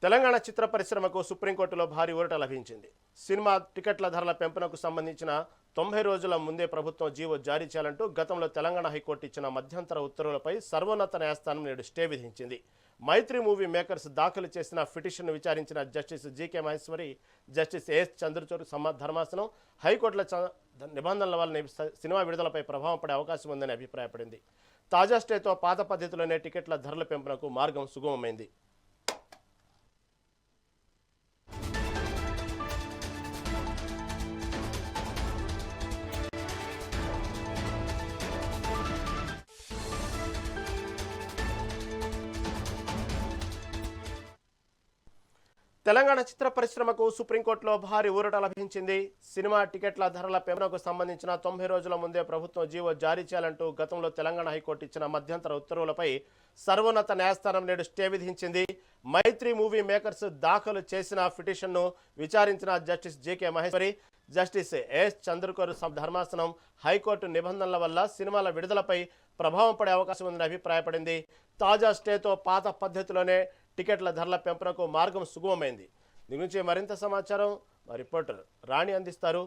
తెలంగాణ చిత్ర పరిశ్రమకు సుప్రీంకోర్టులో భారీ ఊరట లభించింది. సినిమా టికెట్ల ధరల పెంపునకు సంబంధించిన 90 రోజుల ముందే ప్రభుత్వం జీవో జారీ చేయాలంటూ గతంలో తెలంగాణ హైకోర్టు ఇచ్చిన మధ్యంతర ఉత్తర్వులపై సర్వోన్నత న్యాయస్థానం నేడు స్టే విధించింది. మైత్రి మూవీ మేకర్స్ దాఖలు చేసిన పిటిషన్ను విచారించిన justice GK Maheshwari, justice yes Chandrachud ధర్మాసనం హైకోర్టుల నిబంధనల వల్ల సినిమా విడుదలపై ప్రభావం పడే అవకాశం ఉందని అభిప్రాయపడింది. తాజా స్టేతో పాత పద్ధతిలోనే టికెట్ల ధరల పెంపునకు మార్గం సుగమమైంది. తెలంగాణ చిత్ర పరిశ్రమకు సుప్రీంకోర్టులో భారీ ఊరట లభించింది. సినిమా టికెట్ల ధరల పెంపునకు సంబంధించిన 90 రోజుల ముందే ప్రభుత్వం జీవో జారీ చేయాలంటూ గతంలో తెలంగాణ హైకోర్టు ఇచ్చిన మధ్యంతర ఉత్తర్వులపై సర్వోన్నత న్యాయస్థానం నేడు స్టే విధించింది. మైత్రి మూవీ మేకర్స్ దాఖలు చేసిన పిటిషన్ను విచారించిన justice GK Maheshwari, justice yes Chandrachud ధర్మాసనం హైకోర్టు నిబంధనల వల్ల సినిమాల విడుదలపై ప్రభావం పడే అవకాశం ఉందని అభిప్రాయపడింది. తాజా స్టేతో పాత పద్ధతిలోనే టికెట్ల ధరల పెంపునకు మార్గం సుగమమైంది. దీని గురించి మరింత సమాచారం మా రిపోర్టర్ రాణి అందిస్తారు.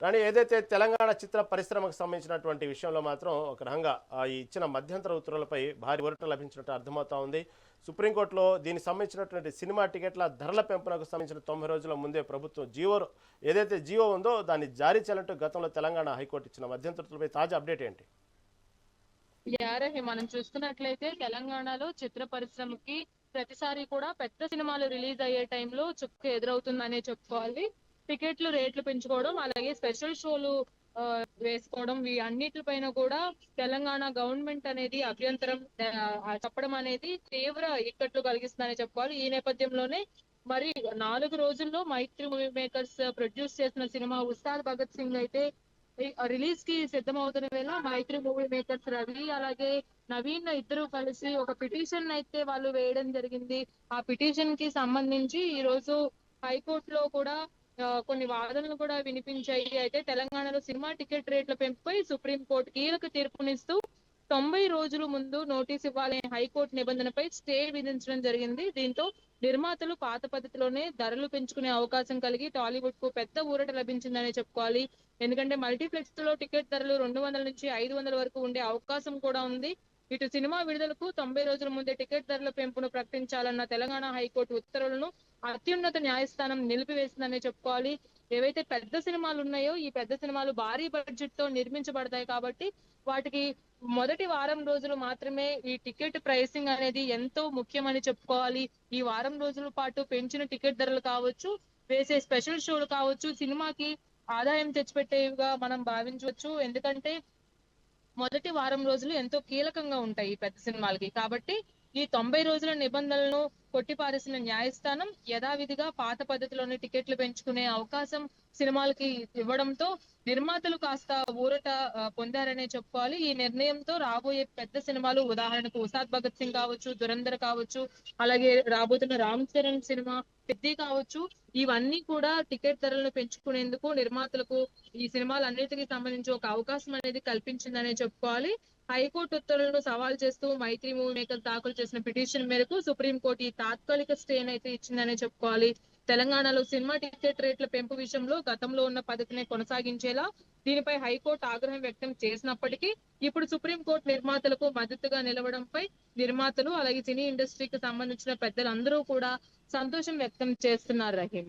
రాణి, ఏదైతే తెలంగాణ చిత్ర పరిశ్రమకు సంబంధించినటువంటి విషయంలో మాత్రం ఒక రకంగా ఈ ఇచ్చిన మధ్యంతర ఉత్తర్వులపై భారీ ఊరట లభించినట్టు అర్థమవుతా ఉంది. సుప్రీంకోర్టులో దీనికి సంబంధించినటువంటి సినిమా టికెట్ల ధరల పెంపునకు సంబంధించిన 90 రోజుల ముందే ప్రభుత్వం ఏదైతే జీవో ఉందో దాన్ని జారీ చేయాలంటూ గతంలో తెలంగాణ హైకోర్టు ఇచ్చిన మధ్యంతర ఉత్తర్వులపై తాజా అప్డేట్ ఏంటి? మనం చూస్తున్నట్లయితే తెలంగాణలో చిత్ర పరిశ్రమకి ప్రతిసారి కూడా పెద్ద సినిమాలు రిలీజ్ అయ్యే టైంలో చుక్క ఎదురవుతుందనే చెప్పుకోవాలి. టికెట్లు రేట్లు పెంచుకోవడం, అలాగే స్పెషల్ షోలు వేసుకోవడం, ఈ అన్నిటిపైన కూడా తెలంగాణ గవర్నమెంట్ అనేది అభ్యంతరం చెప్పడం అనేది తీవ్ర ఇక్కట్లు కలిగిస్తుందని చెప్పుకోవాలి. ఈ నేపథ్యంలోనే మరి 4 రోజుల్లో మైత్రి మూవీ మేకర్స్ ప్రొడ్యూస్ చేసిన సినిమా ఉస్తాద్ భగత్ సింగ్ అయితే రిలీజ్ కి సిద్ధమవుతున్న వేళ మైత్రి మూవీ మేకర్స్ రవి అలాగే నవీన్ ఇద్దరు కలిసి ఒక పిటిషన్ అయితే వాళ్ళు వేయడం జరిగింది. ఆ పిటిషన్ కి సంబంధించి ఈ రోజు హైకోర్టులో కూడా కొన్ని వాదనలు కూడా వినిపించాయి. అయితే తెలంగాణలో సినిమా టికెట్ రేట్ల పెంపుపై సుప్రీంకోర్టు కీలక తీర్పునిస్తూ 90 రోజుల ముందు నోటీస్ ఇవ్వాలనే హైకోర్టు నిబంధనపై స్టే విధించడం జరిగింది. దీంతో నిర్మాతలు పాత పద్ధతిలోనే ధరలు పెంచుకునే అవకాశం కలిగి టాలీవుడ్ కు పెద్ద ఊరట లభించిందనే చెప్పుకోవాలి. ఎందుకంటే మల్టీప్లెక్స్ లో టికెట్ ధరలు 200 నుంచి 500 వరకు ఉండే అవకాశం కూడా ఉంది. ఇటు సినిమా విడుదలకు 90 రోజుల ముందే టికెట్ ధరల పెంపును ప్రకటించాలన్న తెలంగాణ హైకోర్టు ఉత్తర్వులను అత్యున్నత న్యాయస్థానం నిలిపివేసిందనే చెప్పుకోవాలి. ఏవైతే పెద్ద సినిమాలు ఉన్నాయో ఈ పెద్ద సినిమాలు భారీ బడ్జెట్ తో నిర్మించబడతాయి కాబట్టి వాటికి మొదటి వారం రోజులు మాత్రమే ఈ టికెట్ ప్రైసింగ్ అనేది ఎంతో ముఖ్యమని చెప్పుకోవాలి. ఈ వారం రోజుల పాటు పెంచిన టికెట్ ధరలు కావచ్చు, వేసే స్పెషల్ షోలు కావచ్చు, సినిమాకి ఆదాయం తెచ్చిపెట్టేవిగా మనం భావించవచ్చు. ఎందుకంటే మొదటి వారం రోజులు ఎంతో కీలకంగా ఉంటాయి ఈ పెద్ద సినిమాలకి. కాబట్టి ఈ 90 రోజుల నిబంధనలను కొట్టిపారేసిన న్యాయస్థానం యథావిధిగా పాత పద్ధతిలోనే టికెట్లు పెంచుకునే అవకాశం సినిమాలకి ఇవ్వడంతో నిర్మాతలు కాస్త ఊరట పొందారనే చెప్పుకోవాలి. ఈ నిర్ణయంతో రాబోయే పెద్ద సినిమాలు, ఉదాహరణకు ఉస్తాద్ భగత్ సింగ్ కావచ్చు, దురంధర్ కావచ్చు, అలాగే రాబోతున్న రామ్ చరణ్ సినిమా పెద్ది కావచ్చు, ఇవన్నీ కూడా టికెట్ ధరలను పెంచుకునేందుకు నిర్మాతలకు ఈ సినిమాలన్నిటికీ సంబంధించి ఒక అవకాశం అనేది కల్పించిందనే చెప్పుకోవాలి. హైకోర్టు ఉత్తర్వులను సవాల్ చేస్తూ మైత్రి మూవీ మేకర్స్ దాఖలు చేసిన పిటిషన్ మేరకు సుప్రీంకోర్టు ఈ తాత్కాలిక స్టేన్ అయితే ఇచ్చిందనే చెప్పుకోవాలి. తెలంగాణలో సినిమా టికెట్ రేట్ల పెంపు విషయంలో గతంలో ఉన్న పద్ధతిని కొనసాగించేలా దీనిపై హైకోర్టు ఆగ్రహం వ్యక్తం చేసినప్పటికీ ఇప్పుడు సుప్రీంకోర్టు నిర్మాతలకు మద్దతుగా నిలవడంపై నిర్మాతలు అలాగే సినీ ఇండస్ట్రీకి సంబంధించిన పెద్దలందరూ కూడా సంతోషం వ్యక్తం చేస్తున్నారు. రహీం.